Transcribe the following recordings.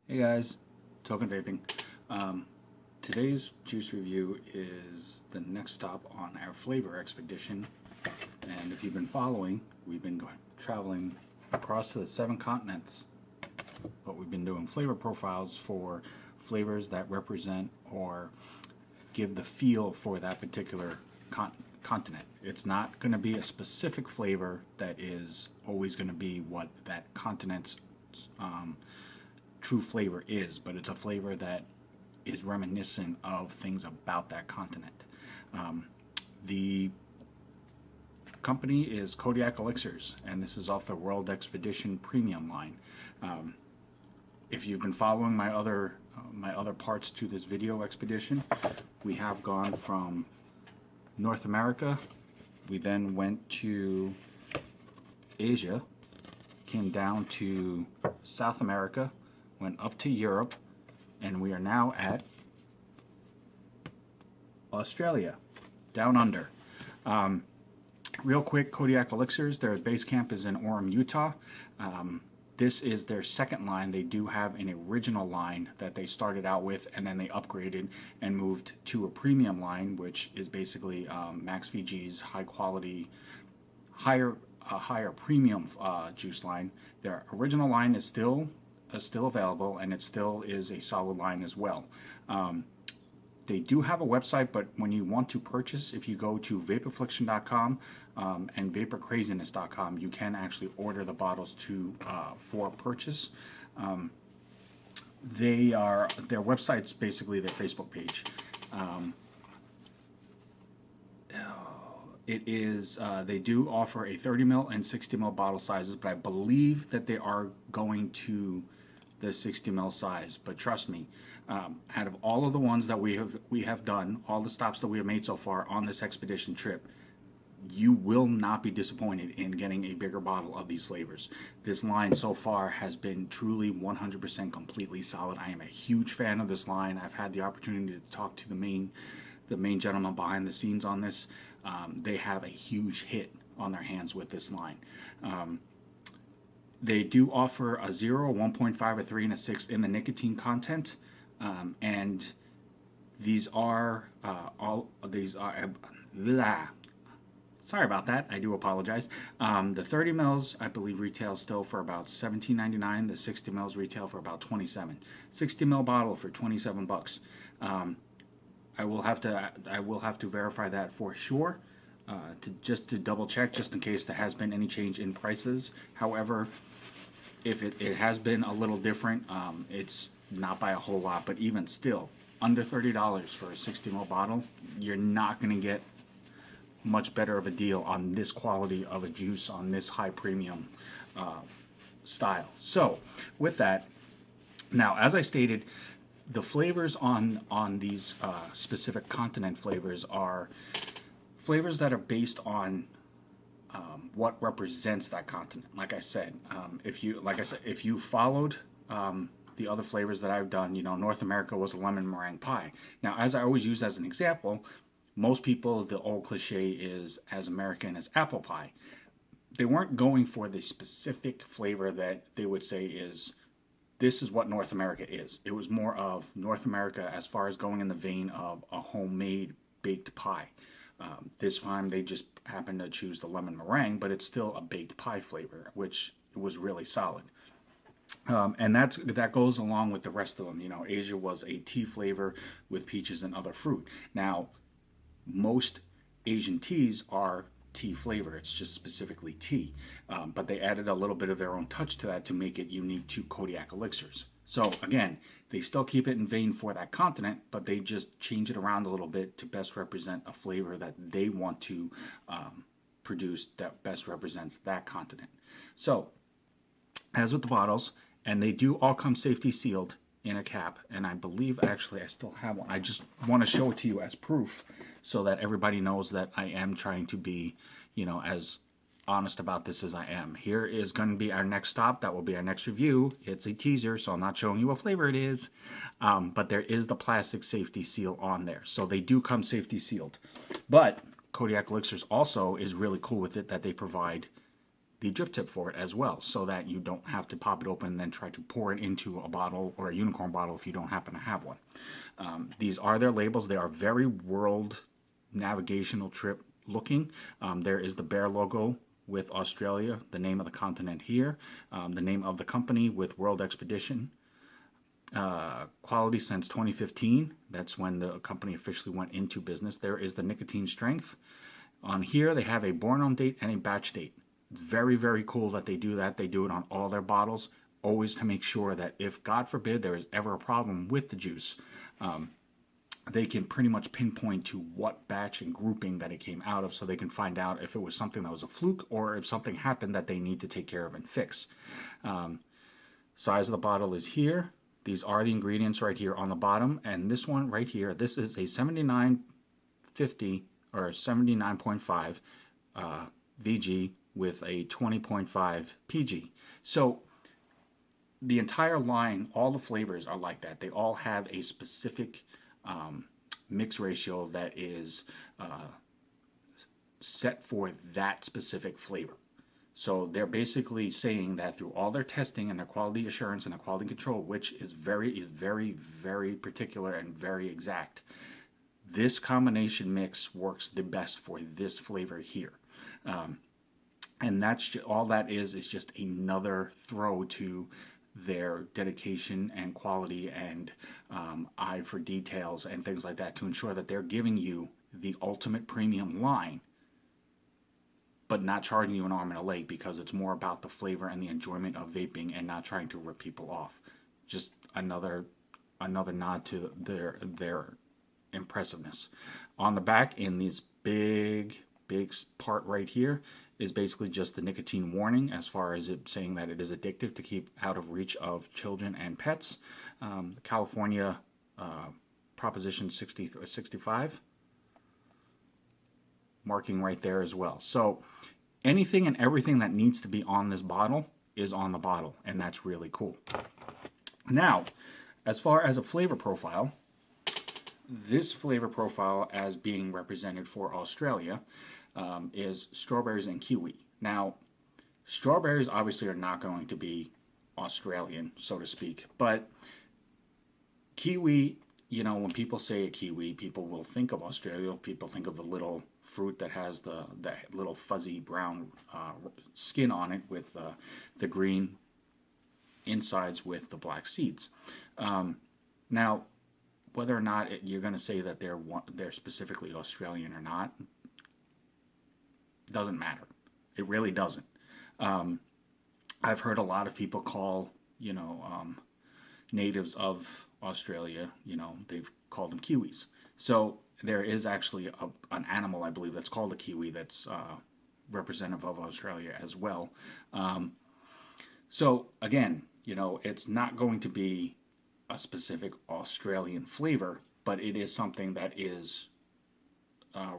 Hey guys, Token Vaping. Today's juice review is the next stop on our flavor expedition. And if you've been following, we've been traveling across to the 7 continents. But we've been doing flavor profiles for flavors that represent or give the feel for that particular continent. It's not going to be a specific flavor that is always going to be what that continent's true flavor is, but it's a flavor that is reminiscent of things about that continent. The company is Kodiak Elixirs, and this is off the World Expedition Premium line. If you've been following my other parts to this video expedition, we have gone from North America. We then went to Asia, came down to South America, went up to Europe, and we are now at Australia, down under. Real quick, Kodiak Elixirs, their base camp is in Orem, Utah. This is their second line. They do have an original line that they started out with, and then they upgraded and moved to a premium line, which is basically Max VG's high quality, higher premium juice line. Their original line is still available, and it still is a solid line as well. They do have a website, but when you want to purchase, if you go to vaporfliction.com and vaporcraziness.com, you can actually order the bottles for purchase. Their website's basically their Facebook page. They do offer a 30 ml and 60 ml bottle sizes, but I believe that they are going to the 60 ml size. But trust me, out of all of the ones that we have done, all the stops that we have made so far on this expedition trip, you will not be disappointed in getting a bigger bottle of these flavors. This line so far has been truly 100% completely solid. I am a huge fan of this line. I've had the opportunity to talk to the main gentleman behind the scenes on this. They have a huge hit on their hands with this line. They do offer a 0, a 1.5, a 3, and a 6 in the nicotine content, and these are sorry about that, I do apologize. The 30 mils I believe retails still for about $17.99. The 60 mils retail for about $27. 60 ml bottle for 27 bucks. I will have to verify that for sure, to double check, just in case there has been any change in prices. However, if it has been a little different, it's not by a whole lot, but even still, under $30 for a 60 ml bottle, you're not going to get much better of a deal on this quality of a juice, on this high premium style. So with that, now as I stated, the flavors on these specific continent flavors are flavors that are based on what represents that continent. Like I said, if you followed the other flavors that I've done, North America was a lemon meringue pie. Now, as I always use as an example, most people, the old cliche is as American as apple pie. They weren't going for the specific flavor that they would say is, this is what North America is. It was more of North America as far as going in the vein of a homemade baked pie. This time they just happened to choose the lemon meringue, but it's still a baked pie flavor, which was really solid. And that goes along with the rest of them. Asia was a tea flavor with peaches and other fruit. Now, most Asian teas are tea flavor. It's just specifically tea, but they added a little bit of their own touch to that to make it unique to Kodiak Elixirs. So again, they still keep it in vein for that continent, but they just change it around a little bit to best represent a flavor that they want to produce that best represents that continent. So as with the bottles, and they do all come safety sealed in a cap, and I believe actually I still have one. I just want to show it to you as proof so that everybody knows that I am trying to be, as honest about this as I am. Here is going to be our next stop. That will be our next review. It's a teaser, so I'm not showing you what flavor it is, but there is the plastic safety seal on there. So they do come safety sealed. But Kodiak Elixirs also is really cool with it that they provide the drip tip for it as well, so that you don't have to pop it open and then try to pour it into a bottle or a unicorn bottle if you don't happen to have one. These are their labels. They are very world navigational trip looking. There is the bear logo with Australia, the name of the continent here, the name of the company with World Expedition. Quality since 2015. That's when the company officially went into business. There is the nicotine strength. On here, they have a born on date and a batch date. It's very, very cool that they do that. They do it on all their bottles, always to make sure that if, God forbid, there is ever a problem with the juice, they can pretty much pinpoint to what batch and grouping that it came out of, so they can find out if it was something that was a fluke or if something happened that they need to take care of and fix. Size of the bottle is here. These are the ingredients right here on the bottom, and this one right here, this is a 7950 or 79.5 VG with a 20.5 PG. So the entire line, all the flavors are like that. They all have a specific mix ratio that is set for that specific flavor. So they're basically saying that through all their testing and their quality assurance and their quality control, which is very, very particular and very exact, this combination mix works the best for this flavor here. And that's just, all that is just another throw to their dedication and quality and eye for details and things like that to ensure that they're giving you the ultimate premium line, but not charging you an arm and a leg, because it's more about the flavor and the enjoyment of vaping and not trying to rip people off. Just another nod to their impressiveness. On the back, in this big part right here, is basically just the nicotine warning, as far as it saying that it is addictive, to keep out of reach of children and pets. California Proposition 65 marking right there as well. So anything and everything that needs to be on this bottle is on the bottle, and that's really cool. Now, as far as a flavor profile, this flavor profile as being represented for Australia is strawberries and kiwi. Now, strawberries obviously are not going to be Australian, so to speak, but kiwi, you know, when people say a kiwi, people will think of Australia. People think of the little fruit that has the little fuzzy brown skin on it with the green insides with the black seeds. Now, whether or not you're going to say that they're specifically Australian or not, doesn't matter. It really doesn't. I've heard a lot of people call, natives of Australia, they've called them Kiwis. So there is actually an animal, I believe, that's called a Kiwi that's representative of Australia as well. So again, it's not going to be a specific Australian flavor, but it is something that is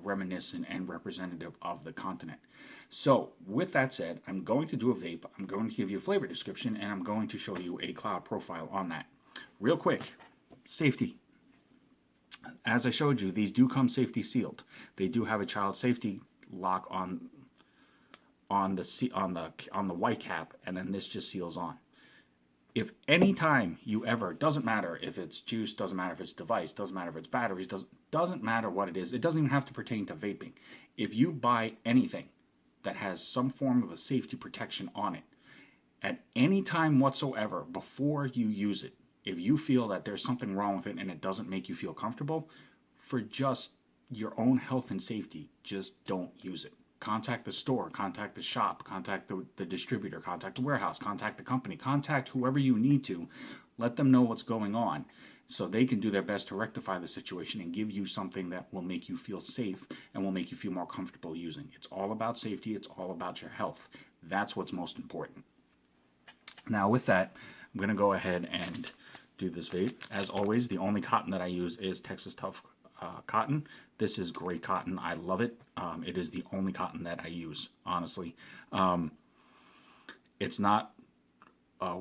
reminiscent and representative of the continent. So with that said, I'm going to do a vape, I'm going to give you a flavor description, and I'm going to show you a cloud profile on that. Real quick, safety. As I showed you, these do come safety sealed. They do have a child safety lock on the white cap, and then this just seals on. If any time you ever, doesn't matter if it's juice, doesn't matter if it's device, doesn't matter if it's batteries, doesn't matter what it is, it doesn't even have to pertain to vaping. If you buy anything that has some form of a safety protection on it, at any time whatsoever before you use it, if you feel that there's something wrong with it and it doesn't make you feel comfortable, for just your own health and safety, just don't use it. Contact the store, contact the shop, contact the distributor, contact the warehouse, contact the company, contact whoever you need to. Let them know what's going on so they can do their best to rectify the situation and give you something that will make you feel safe and will make you feel more comfortable using. It's all about safety. It's all about your health. That's what's most important. Now with that, I'm going to go ahead and do this vape. As always, the only cotton that I use is Texas Tough cotton. This is great cotton. I love it. It is the only cotton that I use, honestly. It's not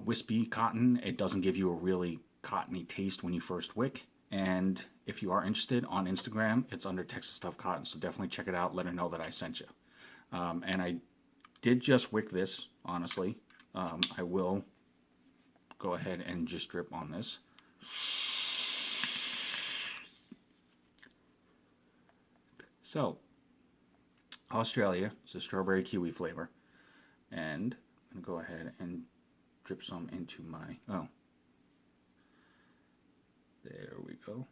wispy cotton. It doesn't give you a really cottony taste when you first wick. And if you are interested, on Instagram, it's under Texas Tough Cotton. So definitely check it out. Let her know that I sent you. And did just wick this, honestly. I will go ahead and just drip on this. So, Australia is a strawberry kiwi flavor. And I'm going to go ahead and drip some into my, oh, there we go.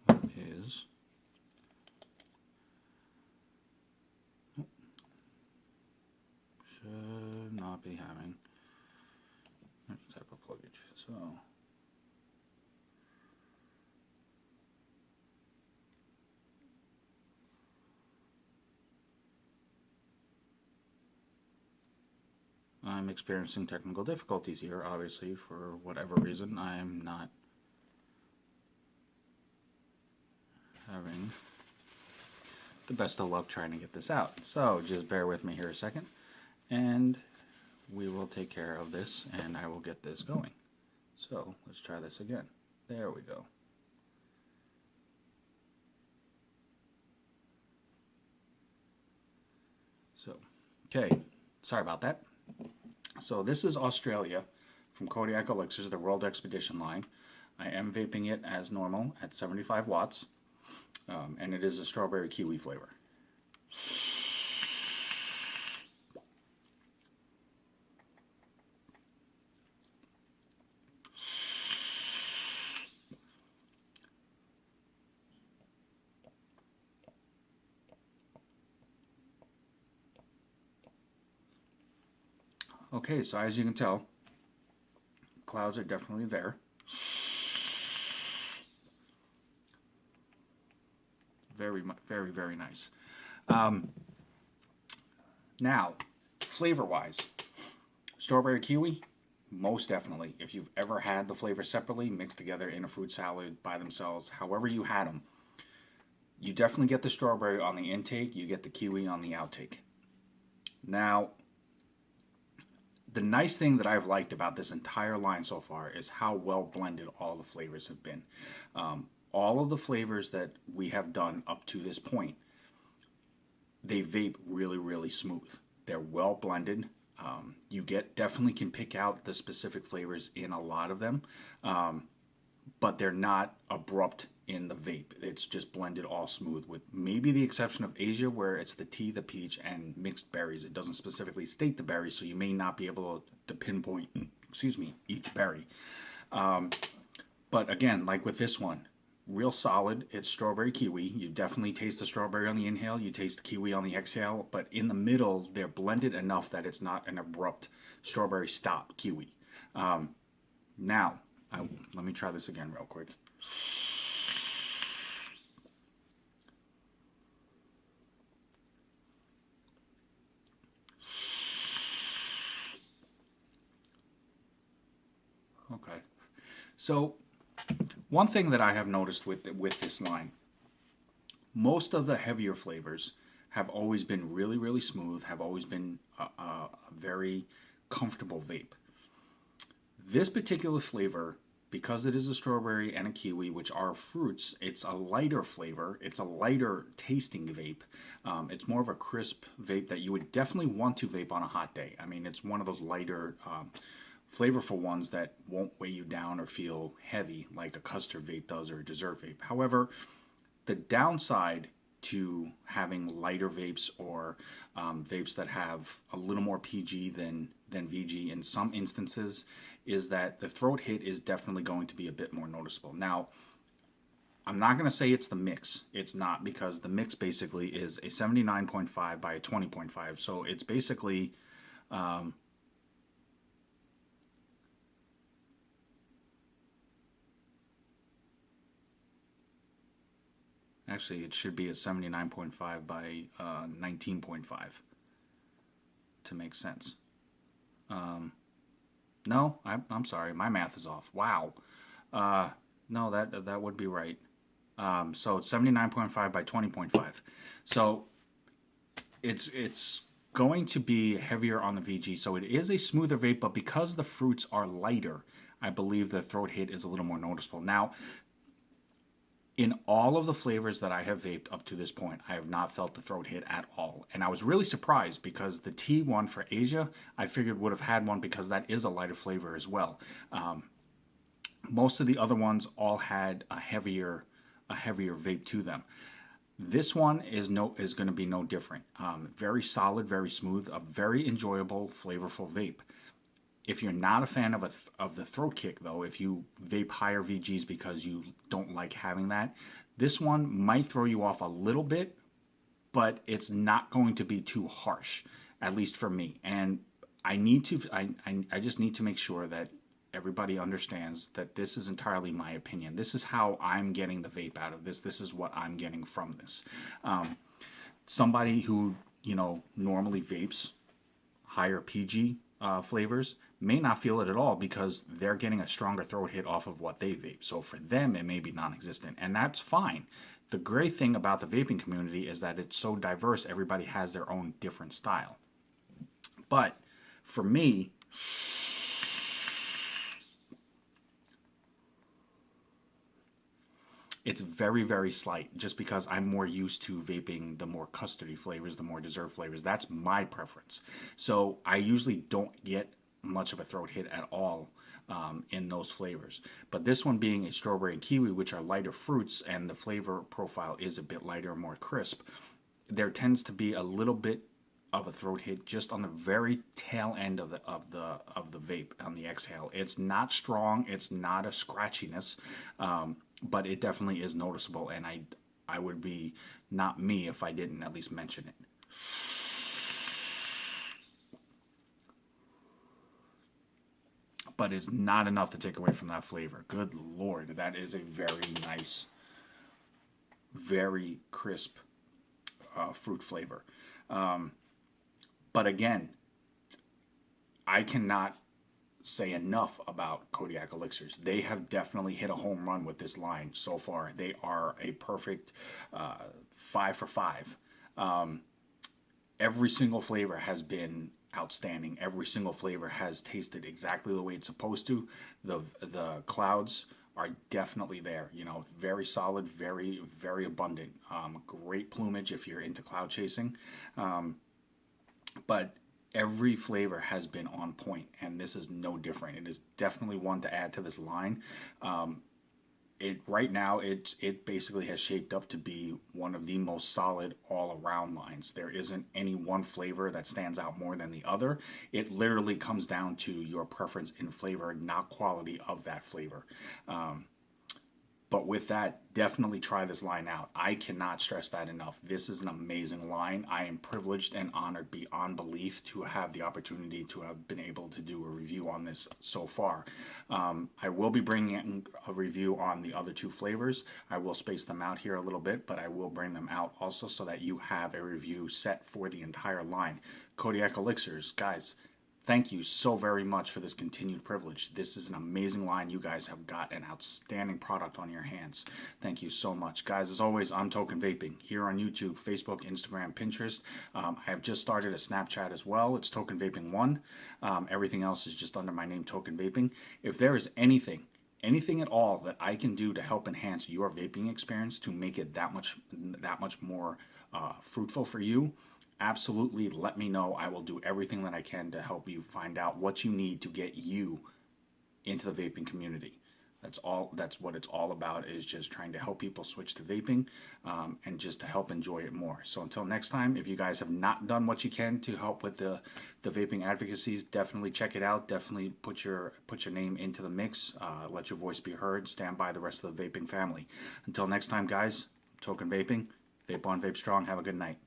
What is, should not be having that type of pluggage. So, I'm experiencing technical difficulties here, obviously, for whatever reason. I'm not having the best of luck trying to get this out. So just bear with me here a second, and we will take care of this, and I will get this going. So let's try this again. There we go. So, okay, sorry about that. So this is Australia from Kodiak Elixirs, the World Expedition line. I am vaping it as normal at 75 watts, and it is a strawberry kiwi flavor. Okay, so as you can tell, clouds are definitely there. Very, very, very nice. Now, flavor-wise, strawberry kiwi, most definitely. If you've ever had the flavor separately, mixed together in a fruit salad by themselves, however you had them, you definitely get the strawberry on the intake, you get the kiwi on the outtake. Now, the nice thing that I've liked about this entire line so far is how well blended all the flavors have been. All of the flavors that we have done up to this point, they vape really, really smooth. They're well blended. You definitely can pick out the specific flavors in a lot of them, but they're not abrupt in the vape. It's just blended all smooth, with maybe the exception of Asia, where it's the tea, the peach, and mixed berries. It doesn't specifically state the berries, so you may not be able to pinpoint, excuse me, each berry. But again, like with this one, real solid. It's strawberry kiwi. You definitely taste the strawberry on the inhale, you taste the kiwi on the exhale, but in the middle, they're blended enough that it's not an abrupt strawberry stop kiwi. Now, let me try this again real quick. Okay, so one thing that I have noticed with this line, most of the heavier flavors have always been really, really smooth, have always been a very comfortable vape. This particular flavor, because it is a strawberry and a kiwi, which are fruits, it's a lighter flavor, it's a lighter tasting vape. It's more of a crisp vape that you would definitely want to vape on a hot day. I mean, it's one of those lighter, flavorful ones that won't weigh you down or feel heavy like a custard vape does or a dessert vape. However, the downside to having lighter vapes or vapes that have a little more PG than VG in some instances is that the throat hit is definitely going to be a bit more noticeable. Now, I'm not going to say it's the mix. It's not, because the mix basically is a 79.5 by a 20.5. So it's basically actually, it should be a 79.5 by 19.5 to make sense. No, I'm sorry, my math is off. Wow. No, that would be right. So it's 79.5 by 20.5. So it's going to be heavier on the VG. So it is a smoother vape, but because the fruits are lighter, I believe the throat hit is a little more noticeable. Now, In all of the flavors that I have vaped up to this point, I have not felt the throat hit at all. And I was really surprised because the tea one for Asia, I figured would have had one because that is a lighter flavor as well. Most of the other ones all had a heavier vape to them. This one is going to be no different. Very solid, very smooth, a very enjoyable, flavorful vape. If you're not a fan of the throat kick, though, if you vape higher VGs because you don't like having that, this one might throw you off a little bit, but it's not going to be too harsh, at least for me. And I just need to make sure that everybody understands that this is entirely my opinion. This is how I'm getting the vape out of this. This is what I'm getting from this. Somebody who, normally vapes higher PG flavors may not feel it at all because they're getting a stronger throat hit off of what they vape. So for them, it may be non-existent, and that's fine. The great thing about the vaping community is that it's so diverse. Everybody has their own different style. But for me, it's very, very slight just because I'm more used to vaping the more custardy flavors, the more dessert flavors. That's my preference. So I usually don't get much of a throat hit at all in those flavors. But this one being a strawberry and kiwi, which are lighter fruits, and the flavor profile is a bit lighter, more crisp, there tends to be a little bit of a throat hit just on the very tail end of the vape on the exhale. It's not strong. It's not a scratchiness, but it definitely is noticeable. And I would be not me if I didn't at least mention it. But it's not enough to take away from that flavor. Good Lord, that is a very nice, very crisp fruit flavor. But again, I cannot say enough about Kodiak Elixirs. They have definitely hit a home run with this line so far. They are a perfect 5 for 5. Every single flavor has been outstanding. Every single flavor has tasted exactly the way it's supposed to. The clouds are definitely there. Very solid, very, very abundant. Great plumage if you're into cloud chasing. But every flavor has been on point, and this is no different. It is definitely one to add to this line. Right now, it basically has shaped up to be one of the most solid all-around lines. There isn't any one flavor that stands out more than the other. It literally comes down to your preference in flavor, not quality of that flavor. But with that, definitely try this line out. I cannot stress that enough. This is an amazing line. I am privileged and honored beyond belief to have the opportunity to have been able to do a review on this so far. I will be bringing in a review on the other two flavors. I will space them out here a little bit, but I will bring them out also so that you have a review set for the entire line. Kodiak Elixirs, guys, thank you so very much for this continued privilege. This is an amazing line. You guys have got an outstanding product on your hands. Thank you so much. Guys, as always, I'm Token Vaping here on YouTube, Facebook, Instagram, Pinterest. I have just started a Snapchat as well. It's Token Vaping 1. Everything else is just under my name, Token Vaping. If there is anything at all that I can do to help enhance your vaping experience to make it that much more fruitful for you, absolutely let me know. I will do everything that I can to help you find out what you need to get you into the vaping community. That's what it's all about, is just trying to help people switch to vaping and just to help enjoy it more. So until next time, if you guys have not done what you can to help with the vaping advocacies, definitely check it out. Definitely put your name into the mix. Let your voice be heard. Stand by the rest of the vaping family. Until next time, guys, Token Vaping, vape on, vape strong. Have a good night.